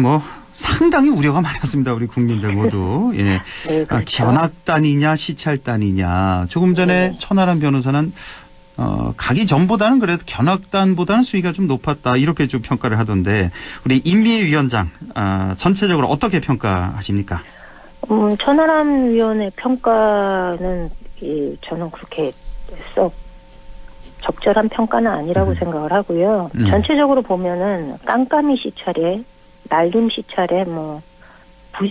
상당히 우려가 많았습니다. 우리 국민들 모두. 그렇죠. 견학단이냐 시찰단이냐. 조금 전에 천하람 변호사는 가기 전보다는 그래도 견학단보다는 수위가 좀 높았다. 이렇게 좀 평가를 하던데 우리 임미애 위원장 전체적으로 어떻게 평가하십니까? 천하람 위원의 평가는 저는 그렇게 썩 적절한 평가는 아니라고 생각을 하고요. 전체적으로 보면은 깜깜이 시찰에 날림 시찰에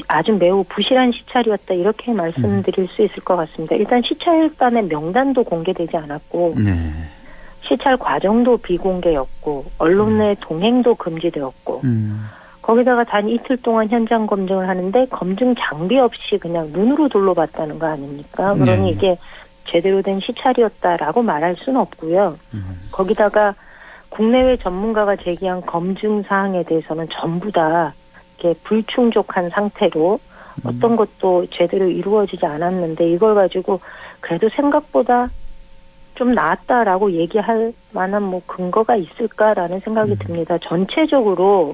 아주 매우 부실한 시찰이었다 이렇게 말씀드릴 수 있을 것 같습니다. 일단 시찰단의 명단도 공개되지 않았고 시찰 과정도 비공개였고 언론의 동행도 금지되었고 거기다가 단 이틀 동안 현장 검증을 하는데 검증 장비 없이 그냥 눈으로 둘러봤다는 거 아닙니까? 그러니 이게 제대로 된 시찰이었다라고 말할 수는 없고요. 거기다가 국내외 전문가가 제기한 검증 사항에 대해서는 전부 다 이렇게 불충족한 상태로 어떤 것도 제대로 이루어지지 않았는데 이걸 가지고 그래도 생각보다 좀 나았다라고 얘기할 만한 근거가 있을까라는 생각이 듭니다. 전체적으로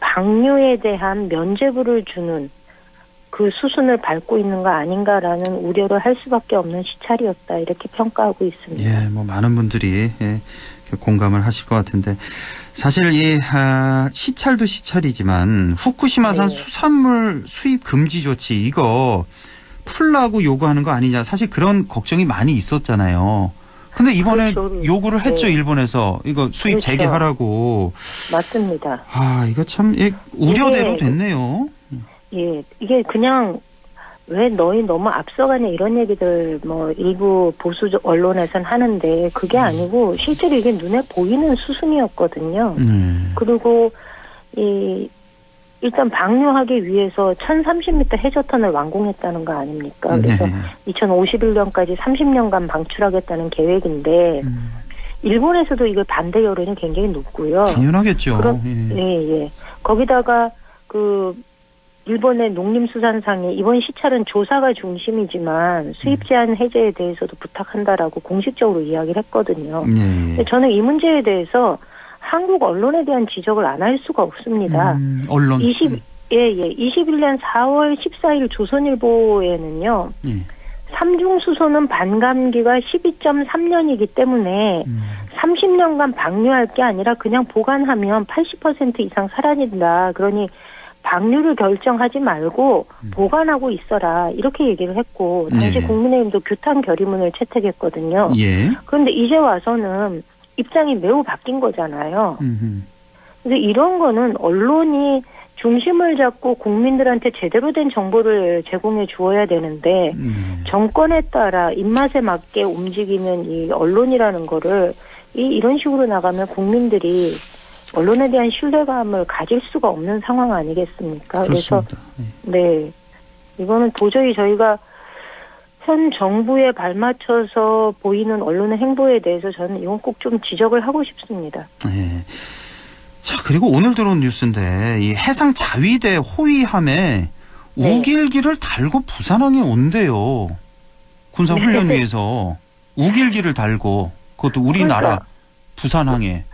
방류에 대한 면죄부를 주는 그 수순을 밟고 있는 거 아닌가라는 우려를 할 수밖에 없는 시찰이었다 이렇게 평가하고 있습니다. 예, 많은 분들이 공감을 하실 것 같은데 사실 이 시찰도 시찰이지만 후쿠시마산 수산물 수입 금지 조치 이거 풀라고 요구하는 거 아니냐 사실 그런 걱정이 많이 있었잖아요. 근데 이번에 요구를 했죠. 일본에서 이거 수입 재개하라고. 맞습니다. 이거 참 우려대로 됐네요. 예, 이게 그냥 왜 너희 너무 앞서가냐 이런 얘기들 일부 보수 언론에선 하는데 그게 아니고 실제로 이게 눈에 보이는 수순이었거든요. 그리고 일단 방류하기 위해서 1030m 해저턴을 완공했다는 거 아닙니까? 그래서 2051년까지 30년간 방출하겠다는 계획인데 일본에서도 이걸 반대 여론이 굉장히 높고요. 당연하겠죠. 예. 거기다가 일본의 농림수산상이 이번 시찰은 조사가 중심이지만 수입 제한 해제에 대해서도 부탁한다라고 공식적으로 이야기를 했거든요. 근데 저는 이 문제에 대해서 한국 언론에 대한 지적을 안 할 수가 없습니다. 언론? 21년 4월 14일 조선일보에는요. 삼중수소는 반감기가 12.3년이기 때문에 30년간 방류할 게 아니라 그냥 보관하면 80% 이상 사라진다. 그러니 방류를 결정하지 말고 보관하고 있어라. 이렇게 얘기를 했고 당시 국민의힘도 규탄 결의문을 채택했거든요. 그런데 이제 와서는 입장이 매우 바뀐 거잖아요. 그래서 이런 거는 언론이 중심을 잡고 국민들한테 제대로 된 정보를 제공해 주어야 되는데 정권에 따라 입맛에 맞게 움직이는 이 언론이라는 거를 이런 식으로 나가면 국민들이 언론에 대한 신뢰감을 가질 수가 없는 상황 아니겠습니까? 그렇습니다. 그래서 이거는 도저히 저희가 현 정부에 발맞춰서 보이는 언론의 행보에 대해서 저는 이건 꼭 좀 지적을 하고 싶습니다. 자, 그리고 오늘 들어온 뉴스인데 이 해상 자위대 호위함에 우길기를 달고 부산항에 온대요. 군사훈련위에서 우길기를 달고 그것도 우리나라 부산항에.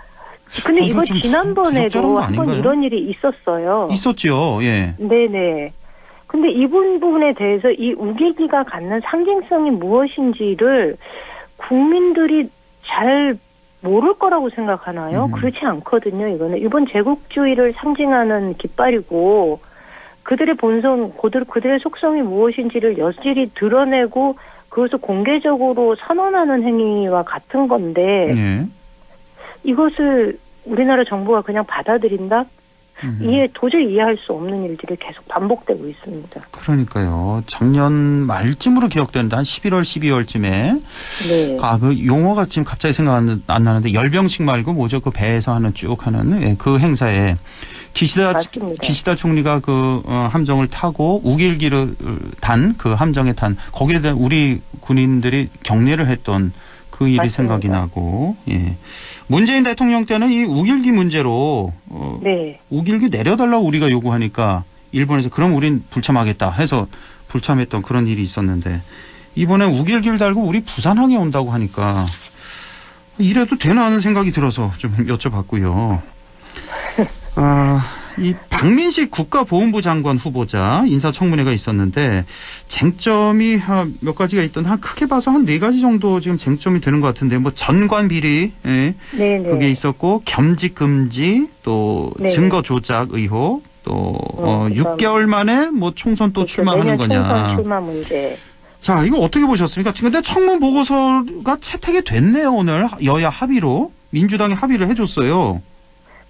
근데 이거 지난번에도 한번 이런 일이 있었어요. 있었죠. 예. 네네. 근데 이 부분에 대해서 이 우길기가 갖는 상징성이 무엇인지를 국민들이 잘 모를 거라고 생각하나요? 그렇지 않거든요. 이거는 일본 제국주의를 상징하는 깃발이고 그들의 본성, 그들의 속성이 무엇인지를 여실히 드러내고 그것을 공개적으로 선언하는 행위와 같은 건데 이것을 우리나라 정부가 그냥 받아들인다? 이해 도저히 이해할 수 없는 일들이 계속 반복되고 있습니다. 그러니까요. 작년 말쯤으로 기억되는데 한 11월, 12월쯤에 네. 그 용어가 지금 갑자기 생각 안 나는데 열병식 말고 뭐죠? 그 배에서 하는 쭉 하는 그 행사에 기시다 총리가 그 함정을 타고 우길기를 단 그 함정에 탄 거기에 대한 우리 군인들이 격려를 했던 그 일이 맞습니다. 생각이 나고, 예. 문재인 대통령 때는 이 우길기 문제로, 네. 우길기 내려달라고 우리가 요구하니까 일본에서 그럼 우린 불참하겠다 해서 불참했던 그런 일이 있었는데 이번에 우길기를 달고 우리 부산항에 온다고 하니까 이래도 되나 하는 생각이 들어서 좀 여쭤봤고요. 이 박민식 국가보훈부 장관 후보자 인사청문회가 있었는데 쟁점이 몇 가지가 있던 한 크게 봐서 한 4가지 정도 지금 쟁점이 되는 것 같은데 뭐 전관 비리 그게 있었고 겸직 금지 또 증거 조작 의혹 또 6개월 만에 뭐 총선 또 출마하는 거냐. 총선 출마 문제. 자, 이거 어떻게 보셨습니까? 지금 근데 청문 보고서가 채택이 됐네요, 오늘. 여야 합의로. 민주당이 합의를 해줬어요.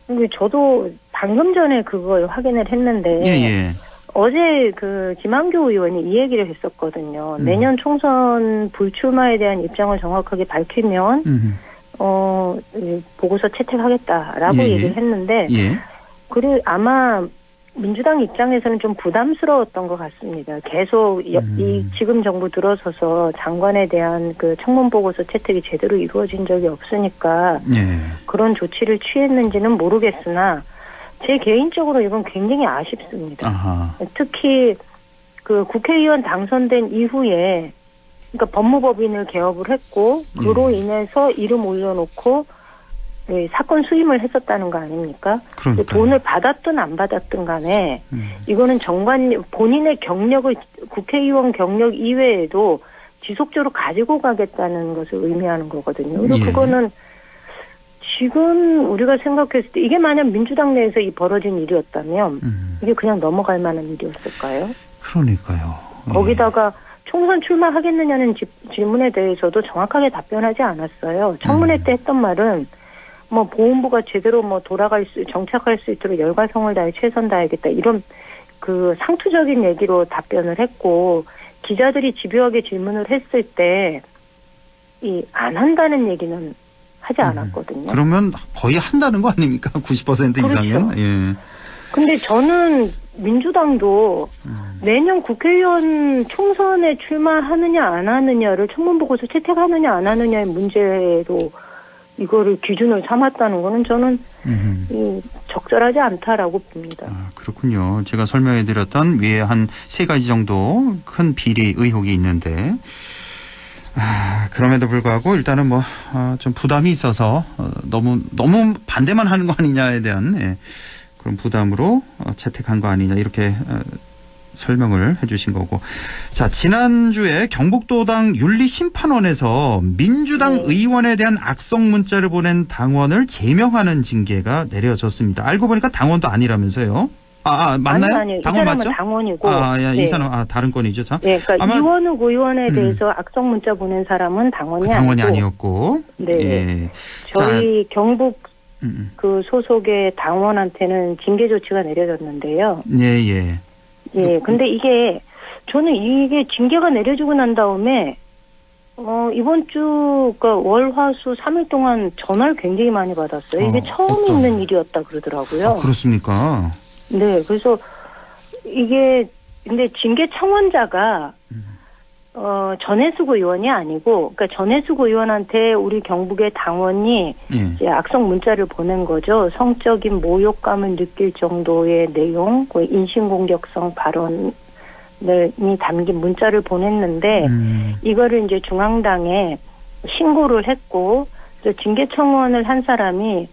근데 저도 방금 전에 그걸 확인을 했는데. 예. 어제 그 김한교 의원이 이 얘기를 했었거든요. 내년 총선 불출마에 대한 입장을 정확하게 밝히면, 보고서 채택하겠다라고 얘기를 했는데. 그리고 아마 민주당 입장에서는 좀 부담스러웠던 것 같습니다. 계속 이 지금 정부 들어서서 장관에 대한 그 청문 보고서 채택이 제대로 이루어진 적이 없으니까 그런 조치를 취했는지는 모르겠으나 제 개인적으로 이건 굉장히 아쉽습니다. 아하. 특히 그 국회의원 당선된 이후에 그러니까 법무법인을 개업을 했고 그로 인해서 이름 올려놓고 사건 수임을 했었다는 거 아닙니까? 돈을 받았든 안 받았든 간에 이거는 본인의 경력을 국회의원 경력 이외에도 지속적으로 가지고 가겠다는 것을 의미하는 거거든요. 그리고 그거는 지금 우리가 생각했을 때 이게 만약 민주당 내에서 이 벌어진 일이었다면 이게 그냥 넘어갈 만한 일이었을까요? 그러니까요. 거기다가 총선 출마하겠느냐는 질문에 대해서도 정확하게 답변하지 않았어요. 청문회 때 했던 말은 보훈부가 제대로 정착할 수 있도록 열과성을 다해 최선 다하겠다. 이런 그 상투적인 얘기로 답변을 했고, 기자들이 집요하게 질문을 했을 때, 안 한다는 얘기는 하지 않았거든요. 그러면 거의 한다는 거 아닙니까? 90% 이상은? 그렇죠. 근데 저는 민주당도 내년 국회의원 총선에 출마하느냐 안 하느냐를 청문보고서 채택하느냐 안 하느냐의 문제로 이거를 기준을 삼았다는 거는 저는 적절하지 않다라고 봅니다. 그렇군요. 제가 설명해드렸던 위에 한 3가지 정도 큰 비리 의혹이 있는데 그럼에도 불구하고 일단은 좀 부담이 있어서 너무 반대만 하는 거 아니냐에 대한 그런 부담으로 채택한 거 아니냐 이렇게 설명을 해주신 거고. 자, 지난주에 경북도당 윤리심판원에서 민주당 의원에 대한 악성 문자를 보낸 당원을 제명하는 징계가 내려졌습니다. 알고 보니까 당원도 아니라면서요? 맞나요? 아니요. 당원 맞죠? 당원이고. 이 사람 다른 건이죠. 자, 그러니까 이원욱 의원에 대해서 악성 문자 보낸 사람은 당원이 아니었고. 네. 저희 경북 그 소속의 당원한테는 징계 조치가 내려졌는데요. 근데 저는 이게 징계가 내려지고 난 다음에, 이번 주, 월, 화, 수 3일 동안 전화를 굉장히 많이 받았어요. 이게 처음 있는 일이었다 그러더라고요. 그렇습니까? 네, 그래서 근데 징계 청원자가, 전해숙 의원이 아니고, 그러니까 전해숙 의원한테 우리 경북의 당원이 이제 악성 문자를 보낸 거죠. 성적인 모욕감을 느낄 정도의 내용, 인신공격성 발언이 담긴 문자를 보냈는데, 이거를 이제 중앙당에 신고를 했고, 그래서 징계 청원을 한 사람이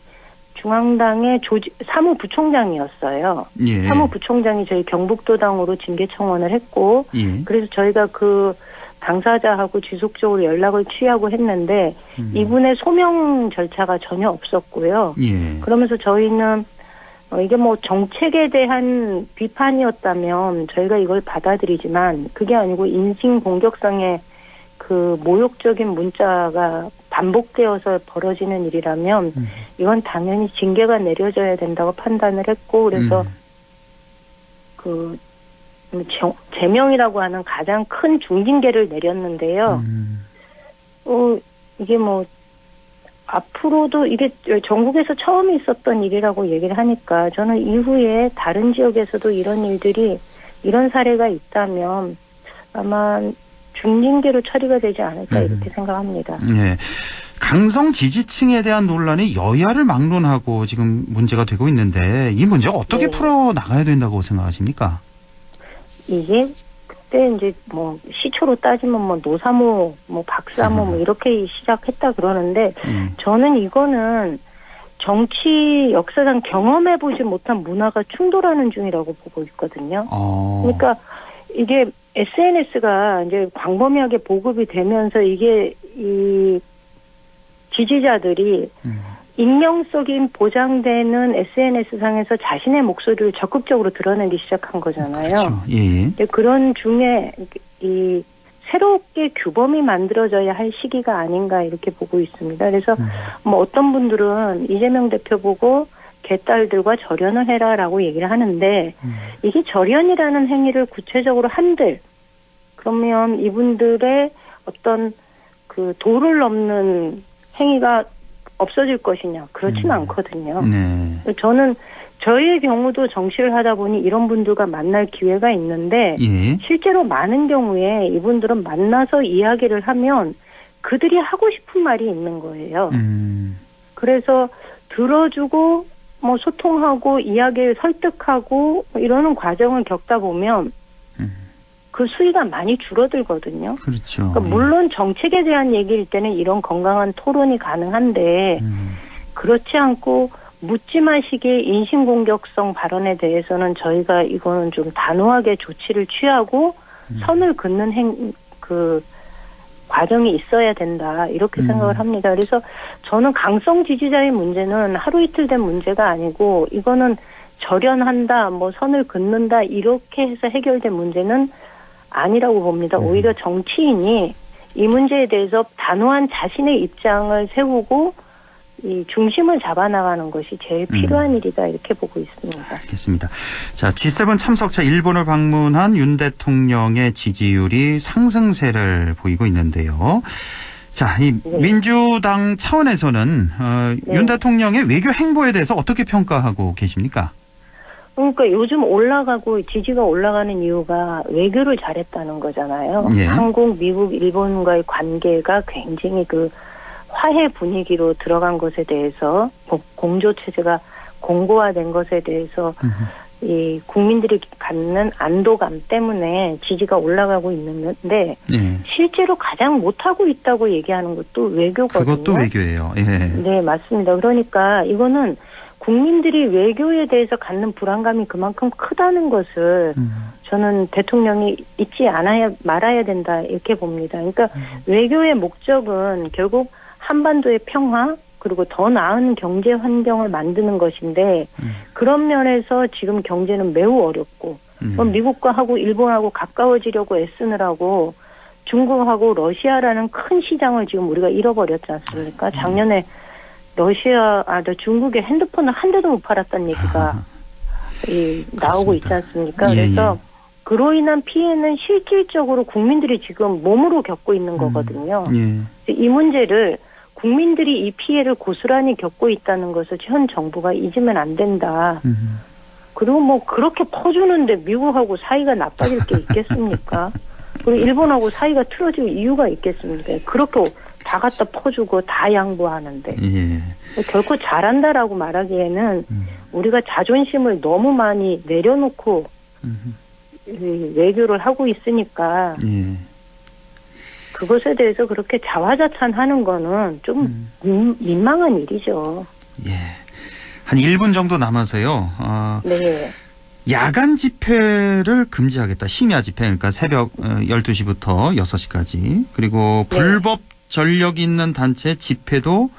중앙당의 사무부총장이었어요. 사무부총장이 저희 경북도당으로 징계 청원을 했고, 그래서 저희가 그 당사자하고 지속적으로 연락을 취하고 했는데 이분의 소명 절차가 전혀 없었고요. 그러면서 저희는 이게 정책에 대한 비판이었다면 저희가 이걸 받아들이지만 그게 아니고 인신공격성의 그 모욕적인 문자가 반복되어서 벌어지는 일이라면 이건 당연히 징계가 내려져야 된다고 판단을 했고 그래서 제명이라고 하는 가장 큰 중징계를 내렸는데요. 이게 앞으로도 이게 전국에서 처음 있었던 일이라고 얘기를 하니까 저는 이후에 다른 지역에서도 이런 사례가 있다면 아마 중징계로 처리가 되지 않을까 이렇게 생각합니다. 강성 지지층에 대한 논란이 여야를 막론하고 지금 문제가 되고 있는데 이 문제 어떻게 풀어 나가야 된다고 생각하십니까? 이게 그때 이제 시초로 따지면 노사모, 박사모 이렇게 시작했다 그러는데 저는 이거는 정치 역사상 경험해보지 못한 문화가 충돌하는 중이라고 보고 있거든요. 그러니까 이게 SNS가 이제 광범위하게 보급이 되면서 이게 이 지지자들이 익명성이 보장되는 SNS상에서 자신의 목소리를 적극적으로 드러내기 시작한 거잖아요. 그렇죠. 그런 중에 이 새롭게 규범이 만들어져야 할 시기가 아닌가 이렇게 보고 있습니다. 그래서 뭐 어떤 분들은 이재명 대표 보고 개딸들과 절연을 해라라고 얘기를 하는데 이게 절연이라는 행위를 구체적으로 한들 그러면 이분들의 어떤 그 도를 넘는 행위가 없어질 것이냐 그렇진 않거든요. 네. 저는 저희의 경우도 정치를 하다 보니 이런 분들과 만날 기회가 있는데 예. 실제로 많은 경우에 이분들은 만나서 이야기를 하면 그들이 하고 싶은 말이 있는 거예요. 그래서 들어주고 뭐 소통하고 이야기를 설득하고 이러는 과정을 겪다 보면 그 수위가 많이 줄어들거든요. 그렇죠. 그러니까 물론 정책에 대한 얘기일 때는 이런 건강한 토론이 가능한데 그렇지 않고 묻지마식의 인신공격성 발언에 대해서는 저희가 이거는 좀 단호하게 조치를 취하고 선을 긋는 그 과정이 있어야 된다 이렇게 생각을 합니다. 그래서 저는 강성 지지자의 문제는 하루 이틀 된 문제가 아니고 이거는 절연한다, 뭐 선을 긋는다 이렇게 해서 해결된 문제는 아니라고 봅니다. 오히려 정치인이 이 문제에 대해서 단호한 자신의 입장을 세우고 이 중심을 잡아나가는 것이 제일 필요한 일이다 이렇게 보고 있습니다. 알겠습니다. 자, G7 참석차 일본을 방문한 윤 대통령의 지지율이 상승세를 보이고 있는데요. 자, 이 네. 민주당 차원에서는 네. 윤 대통령의 외교 행보에 대해서 어떻게 평가하고 계십니까? 그러니까 요즘 올라가고 지지가 올라가는 이유가 외교를 잘했다는 거잖아요. 예. 한국, 미국, 일본과의 관계가 굉장히 그 화해 분위기로 들어간 것에 대해서 공조 체제가 공고화된 것에 대해서 이 국민들이 갖는 안도감 때문에 지지가 올라가고 있는데 예. 실제로 가장 못하고 있다고 얘기하는 것도 외교거든요. 그것도 외교예요. 예. 네, 맞습니다. 그러니까 이거는 국민들이 외교에 대해서 갖는 불안감이 그만큼 크다는 것을 저는 대통령이 잊지 말아야 된다 이렇게 봅니다. 그러니까 외교의 목적은 결국 한반도의 평화 그리고 더 나은 경제 환경을 만드는 것인데 그런 면에서 지금 경제는 매우 어렵고 미국과 하고 일본하고 가까워지려고 애쓰느라고 중국하고 러시아라는 큰 시장을 지금 우리가 잃어버렸지 않습니까? 작년에 중국의 핸드폰을 한 대도 못 팔았다는 얘기가 나오고 있지 않습니까? 예, 그래서 그로 인한 피해는 실질적으로 국민들이 지금 몸으로 겪고 있는 거거든요. 예. 이 문제를 국민들이 이 피해를 고스란히 겪고 있다는 것을 현 정부가 잊으면 안 된다. 그리고 뭐 그렇게 퍼주는데 미국하고 사이가 나빠질 게 있겠습니까? 그리고 일본하고 사이가 틀어질 이유가 있겠습니까? 그렇게 다 갖다 퍼주고 다 양보하는데 예. 결코 잘한다라고 말하기에는 우리가 자존심을 너무 많이 내려놓고 외교를 하고 있으니까 예. 그것에 대해서 그렇게 자화자찬하는 거는 좀 민망한 일이죠. 예. 한 1분 정도 남아서요. 네. 야간 집회를 금지하겠다. 심야 집회. 그러니까 새벽 12시부터 6시까지. 그리고 불법 전력이 있는 단체 집회도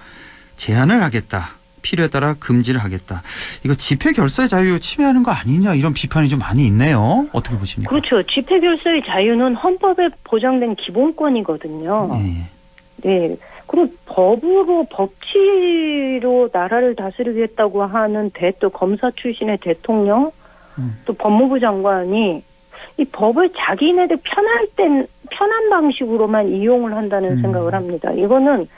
제한을 하겠다. 필요에 따라 금지를 하겠다. 이거 집회 결사의 자유 침해하는 거 아니냐 이런 비판이 좀 많이 있네요. 어떻게 보십니까? 그렇죠. 집회 결사의 자유는 헌법에 보장된 기본권이거든요. 네. 그리고 법치로 나라를 다스리겠다고 하는 또 검사 출신의 대통령 또 법무부 장관이 이 법을 자기네들 편한 방식으로만 이용을 한다는 생각을 합니다. 이거는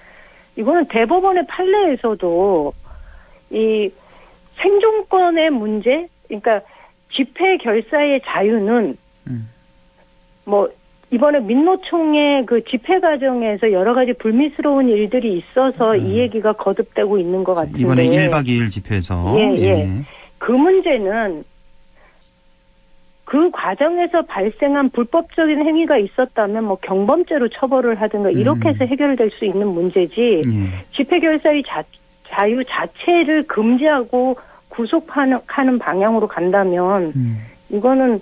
대법원의 판례에서도 이 생존권의 문제, 그러니까 집회 결사의 자유는 뭐 이번에 민노총의 그 집회 과정에서 여러 가지 불미스러운 일들이 있어서 이 얘기가 거듭되고 있는 것 같은데 이번에 1박 2일 집회에서 예. 그 문제는 그 과정에서 발생한 불법적인 행위가 있었다면 뭐 경범죄로 처벌을 하든가 이렇게 해서 해결될 수 있는 문제지 집회 결사의 자유 자체를 금지하고 구속하는 방향으로 간다면 이거는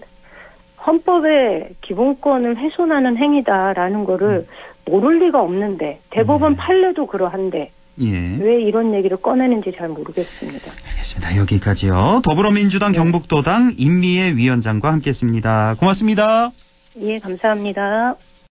헌법의 기본권을 훼손하는 행위다라는 거를 모를 리가 없는데 대법원 판례도 그러한데 왜 이런 얘기를 꺼내는지 잘 모르겠습니다. 알겠습니다. 여기까지요. 더불어민주당 경북도당 임미애 위원장과 함께했습니다. 고맙습니다. 예, 감사합니다.